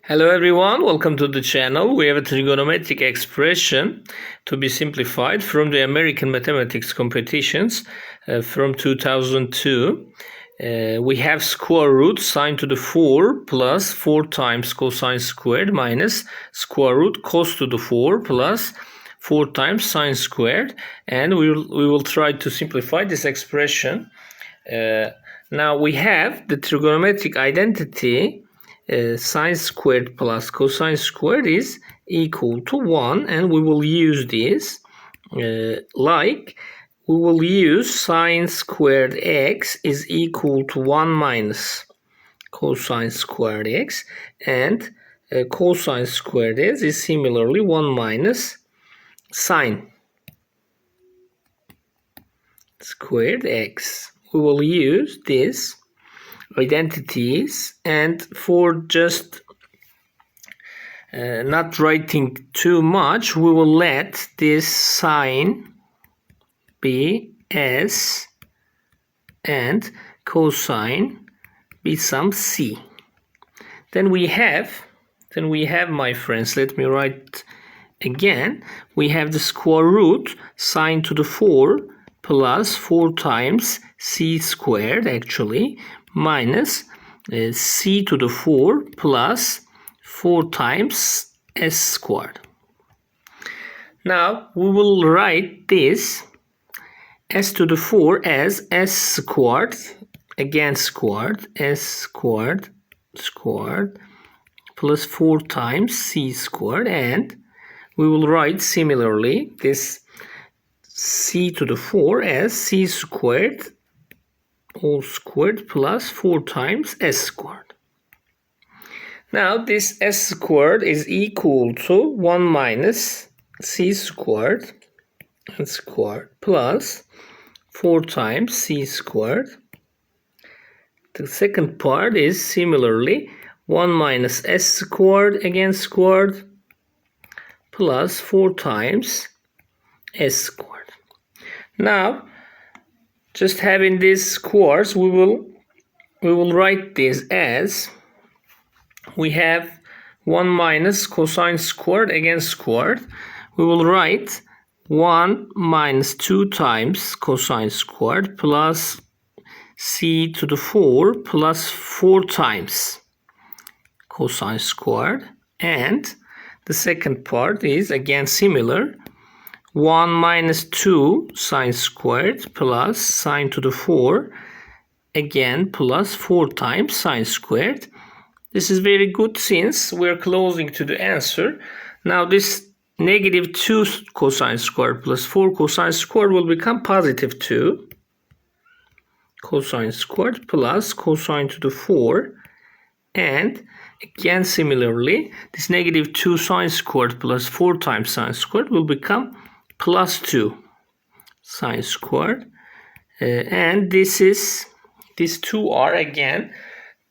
Hello everyone, welcome to the channel. We have a trigonometric expression to be simplified from the American mathematics competitions from 2002. We have square root sine to the 4 plus 4 times cosine squared minus square root cos to the 4 plus 4 times sine squared, and we will try to simplify this expression. Now we have the trigonometric identity. Sine squared plus cosine squared is equal to 1, and we will use this we will use sine squared x is equal to 1 minus cosine squared x, and cosine squared x is similarly 1 minus sine squared x. We will use this identities, and for just not writing too much, we will let this sine be s and cosine be some c. Then we have, my friends, let me write again. We have the square root sine to the 4 plus 4 times c squared actually minus c to the 4 plus 4 times s squared. Now we will write this s to the 4 as s squared, again squared, s squared plus 4 times c squared, and we will write similarly this c to the 4 as c squared all squared plus 4 times s squared. Now this s squared is equal to 1 minus c squared plus 4 times c squared. The second part is similarly 1 minus s squared, again squared, plus 4 times s squared. Now, just having these squares, we will write this as we have 1 minus cosine squared, again squared. We will write 1 minus 2 times cosine squared plus c to the 4 plus 4 times cosine squared, and the second part is again similar. 1 minus 2 sine squared plus sine to the 4 again plus 4 times sine squared. This is very good since we're closing to the answer. Now this negative 2 cosine squared plus 4 cosine squared will become positive 2 cosine squared plus cosine to the 4, and again similarly this negative 2 sine squared plus 4 times sine squared will become plus 2 sine squared, and these two are again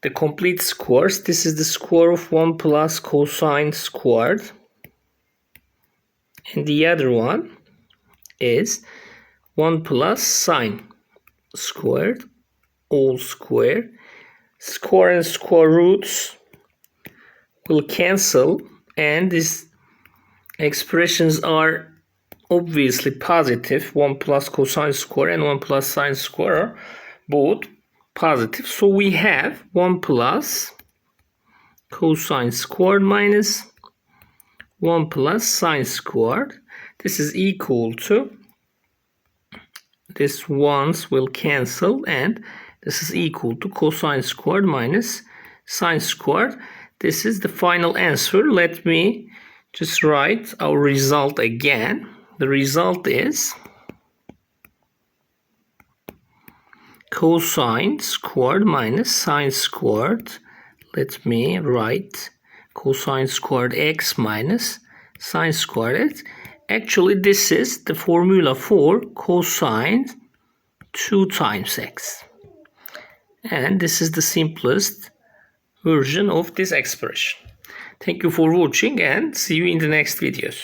the complete squares. This is the square of 1 plus cosine squared, and the other one is 1 plus sine squared all square. Square and square roots will cancel, and these expressions are obviously positive. 1 plus cosine square and 1 plus sine square are both positive. So we have 1 plus cosine squared minus 1 plus sine squared. This is equal to, this ones will cancel, and this is equal to cosine squared minus sine squared. This is the final answer. Let me just write our result again. The result is cosine squared minus sine squared. Let me write cosine squared x minus sine squared x. Actually, this is the formula for cosine 2 times x. And this is the simplest version of this expression. Thank you for watching, and see you in the next videos.